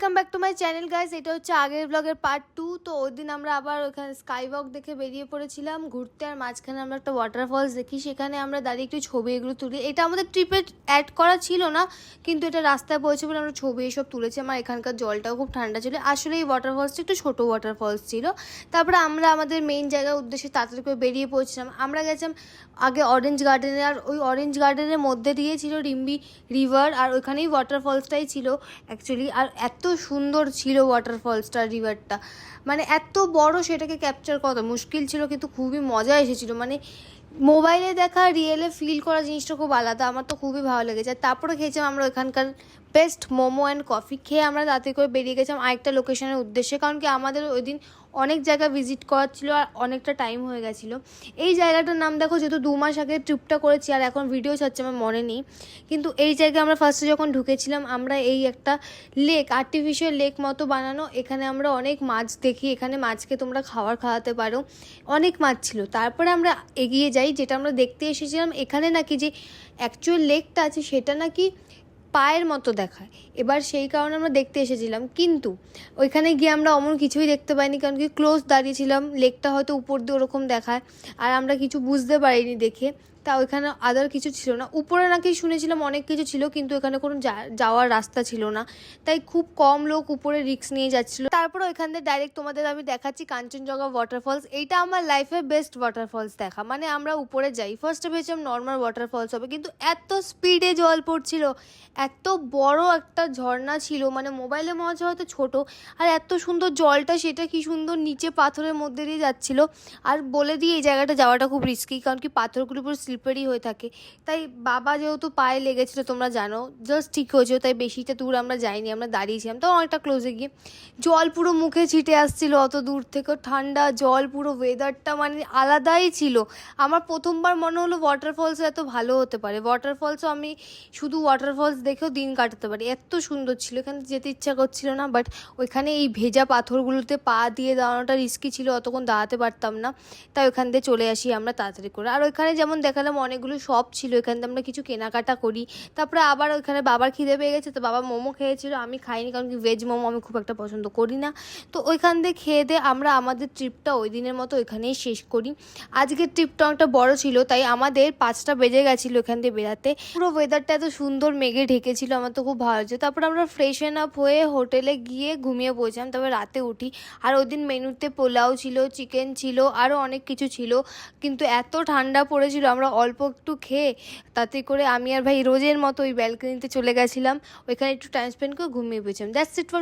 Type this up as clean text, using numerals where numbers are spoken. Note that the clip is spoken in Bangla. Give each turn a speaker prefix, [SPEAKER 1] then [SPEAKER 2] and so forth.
[SPEAKER 1] Welcome back to my channel guys. এটা হচ্ছে আগের ব্লগের পার্ট 2। তো ওই দিন আমরা আবার ওখানে স্কাই ওয়াক দেখে বেরিয়ে পড়েছিলাম ঘুরতে, আর মাঝখানে আমরা একটা ওয়াটারফলস দেখি, সেখানে আমরা দাঁড়িয়ে একটু ছবি এগুলো তুলি। এটা আমাদের ট্রিপে অ্যাড করা ছিল না, কিন্তু এটা রাস্তায় পৌঁছে বলে আমরা ছবি এসব তুলেছি। আমার এখানকার জলটাও খুব ঠান্ডা ছিল। আসলে এই ওয়াটারফলসটা একটু ছোটো ওয়াটারফলস ছিল। তারপরে আমরা আমাদের মেইন জায়গার উদ্দেশ্যে তাড়াতাড়ি করে বেরিয়ে পড়ছিলাম। আমরা গেছিলাম আগে অরেঞ্জ গার্ডেনে, আর ওই অরেঞ্জ গার্ডেনের মধ্যে দিয়ে ছিল রিম্বি রিভার, আর ওইখানেই ওয়াটারফলসটাই ছিল অ্যাকচুয়ালি। আর এত সুন্দর ছিল ওয়াটারফলসটা, রিভারটা মানে এত বড়, সেটাকে ক্যাপচার করা মুশকিল ছিল, কিন্তু খুবই মজা এসেছিলো। মানে মোবাইলে দেখা রিয়েলে ফিল করা জিনিসটা খুব আলাদা, আমার তো খুবই ভালো লেগেছে। আর তারপরে খেয়েছিলাম আমরা ওখানকার বেস্ট মোমো অ্যান্ড কফি। খেয়ে আমরা তাতে করে বেরিয়ে গেছিলাম আরেকটা লোকেশনের উদ্দেশ্যে, কারণ কি আমাদের ওই দিন অনেক জায়গা ভিজিট করার ছিল আর অনেকটা টাইম হয়ে গেছিলো। এই জায়গাটার নাম দেখো, যেহেতু 2 মাস আগে ট্রিপটা করেছি আর এখন ভিডিও ছাড়ছে আমার মনে নেই, কিন্তু এই জায়গায় আমরা ফার্স্টে যখন ঢুকেছিলাম, আমরা এই একটা লেক, আর্টিফিশিয়াল লেক মতো বানানো, এখানে আমরা অনেক মাছ দেখি। এখানে মাছকে তোমরা খাওয়াতে পারো, অনেক মাছ ছিল। তারপরে আমরা এগিয়ে যাই, যেটা আমরা দেখতে এসেছিলাম এখানে নাকি যে অ্যাকচুয়াল লেকটা আছে সেটা নাকি পায়ের মতো দেখায়। এবার সেই কারণে আমরা দেখতে এসেছিলাম, কিন্তু ওইখানে গিয়ে আমরা অমন কিছুই দেখতে পাইনি, কারণ কি ক্লোজ দাঁড়িয়েছিলাম। লেকটা হয়তো উপর দিয়ে ওরকম দেখায়, আর আমরা কিছু বুঝতে পারিনি দেখে। তা ওইখানে আদার কিছু ছিল না। উপরে নাকি শুনেছিলাম অনেক কিছু ছিল, কিন্তু এখানে কোনো যাওয়ার রাস্তা ছিল না, তাই খুব কম লোক উপরে রিস্ক নিয়ে যাচ্ছিল। তারপরে ওইখান থেকে ডাইরেক্ট তোমাদের আমি দেখাচ্ছি কাঞ্চনজঙ্ঘা ওয়াটারফলস। এইটা আমার লাইফের বেস্ট ওয়াটারফলস দেখা। মানে আমরা উপরে যাই, ফার্স্টে ভেবেছিলাম নর্মাল ওয়াটারফলস হবে, কিন্তু এত স্পিডে জল পড়ছিল, এত বড় একটা ঝর্ণা ছিল, মানে মোবাইলে মনে হচ্ছে হয়তো ছোটো, আর এত সুন্দর জলটা, সেটা কি সুন্দর নিচে পাথরের মধ্যে দিয়ে যাচ্ছিলো। আর বলে দিই এই জায়গাটা যাওয়াটা খুব রিস্কি, কারণ কি পাথরগুলোর উপর স্লিপারি হয়ে থাকে। তাই বাবা যেহেতু পায়ে লেগেছিলো তোমরা জানো, জাস্ট ঠিক হয়েছিল, তাই বেশিটা দূর আমরা যাইনি, আমরা দাঁড়িয়েছিলাম তো অনেকটা ক্লোজে গিয়ে। জল পুরো মুখে ছিটে আসছিল অত দূর থেকে, ঠান্ডা জল, পুরো ওয়েদারটা মানে আলাদাই ছিল। আমার প্রথমবার মনে হলো ওয়াটারফলস এত ভালো হতে পারে। ওয়াটারফলসও আমি শুধু ওয়াটারফলস দেখেও দিন কাটাতে পারি, এত সুন্দর ছিল। এখানে যেতে ইচ্ছা করছিল না, বাট ওইখানে এই ভেজা পাথরগুলোতে পা দিয়ে দাঁড়ানোটা রিস্কি ছিল, অতক্ষণ দাঁড়াতে পারতাম না, তাই ওখান থেকে চলে আসি আমরা তাড়াতাড়ি করে। আর ওইখানে যেমন দেখালাম অনেকগুলো শপ ছিল, এখান থেকে আমরা কিছু কেনাকাটা করি। তারপরে আবার ওইখানে বাবার খিদে পেয়ে গেছে, তো বাবা মোমো খেয়েছিল, আমি খাইনি, কারণ কি ভেজ মোমো আমি খুব একটা পছন্দ করি না। তো ওইখান থেকে খেয়ে দিয়ে আমরা আমাদের ট্রিপটা ওই দিনের মতো ওইখানেই শেষ করি। আজকের ট্রিপটা অনেকটা বড় ছিল, তাই আমাদের 5টা বেজে গেছিলো এখান থেকে বেরাতে। পুরো ওয়েদারটা এত সুন্দর মেঘে ঢেকেছিল, আমার তো খুব ভালো লাগছে। তারপর আমরা ফ্রেশন আপ হয়ে হোটেলে গিয়ে ঘুমিয়ে পড়েছিলাম, তারপর রাতে উঠি। আর ওই দিন মেনুতে পোলাও ছিল, চিকেন ছিল, আরও অনেক কিছু ছিল, কিন্তু এত ঠান্ডা পড়েছিল আমরা অল্প একটু খেয়ে তাতে করে আমি আর ভাই রোজের মতো ওই ব্যালকনিতে চলে গেছিলাম, ওইখানে একটু টাইম স্পেন্ড করে ঘুমিয়ে পড়েছিলাম। That's it for